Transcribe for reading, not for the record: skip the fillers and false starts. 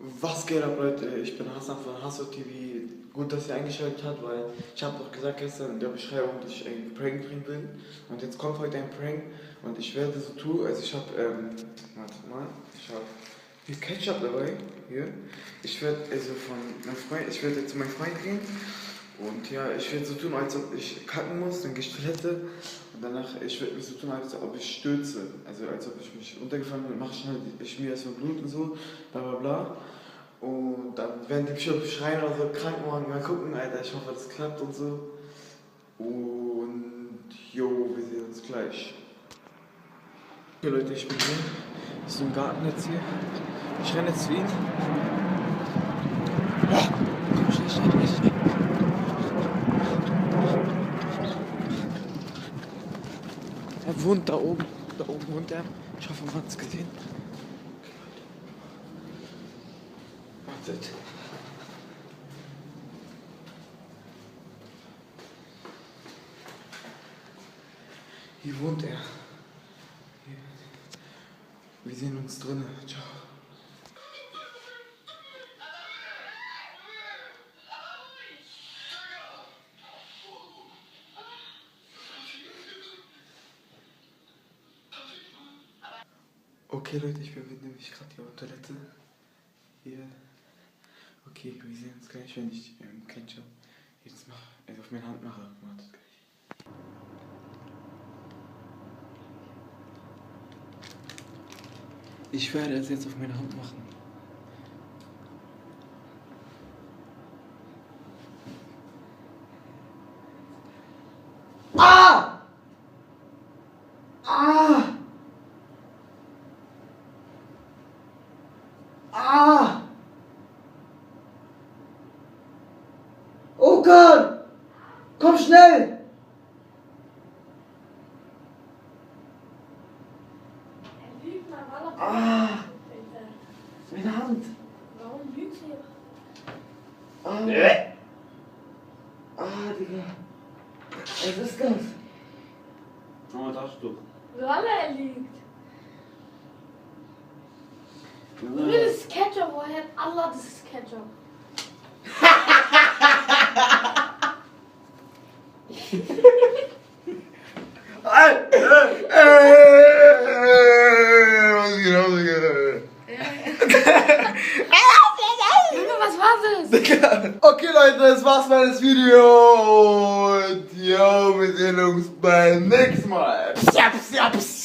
Was geht ab, Leute? Ich bin Hassan von Hasso TV. Gut, dass ihr eingeschaltet habt, weil ich habe doch gesagt gestern in der Beschreibung, dass ich einen Prank bringen will. Und jetzt kommt heute ein Prank und ich werde so tun, also ich habe, warte mal, ich habe hier Ketchup dabei, hier. Ich werde also von meinem Freund, ich werde jetzt zu meinem Freund gehen und ja, ich werde so tun, als ob ich kacken muss, dann gehe ich Toilette und danach, ich werde mich so tun, als ob ich stürze, also als ob ich mich untergefallen bin, mache schnell, ich schmier erstmal Blut und so, bla bla bla. Und dann werden die bestimmt schreien oder so, Krankenwagen, mal gucken, Alter, ich hoffe, das klappt und so. Und jo, wir sehen uns gleich. Okay Leute, ich bin hier, ich bin im Garten jetzt hier. Ich renne jetzt zu ihm. Ja, komm, schnell. Er wohnt da oben wohnt er. Ich hoffe, man hat es gesehen. Wartet. Hier wohnt er. Hier. Wir sehen uns drinnen. Ciao. Okay Leute, ich befinde mich gerade hier auf der Toilette. Hier. Okay, wir sehen uns gleich, wenn ich Ketchup jetzt mache, also auf meine Hand mache. Wartet gleich. Ich werde es jetzt auf meine Hand machen. Ah! Ah! Ah! Oh Gott! Komm schnell! Er lügt, man war doch Ah! Meine Hand! Warum lügt er? Ah! Ah, Digga! Was ist das? Oh, Taschentuch. Weil er lügt. Das ist Ketchup, woher hat Allah das ist Ketchup? Junge, was war das? Okay Leute, das war's für das Video und ja, wir sehen uns beim nächsten Mal. Psja, psja, psja.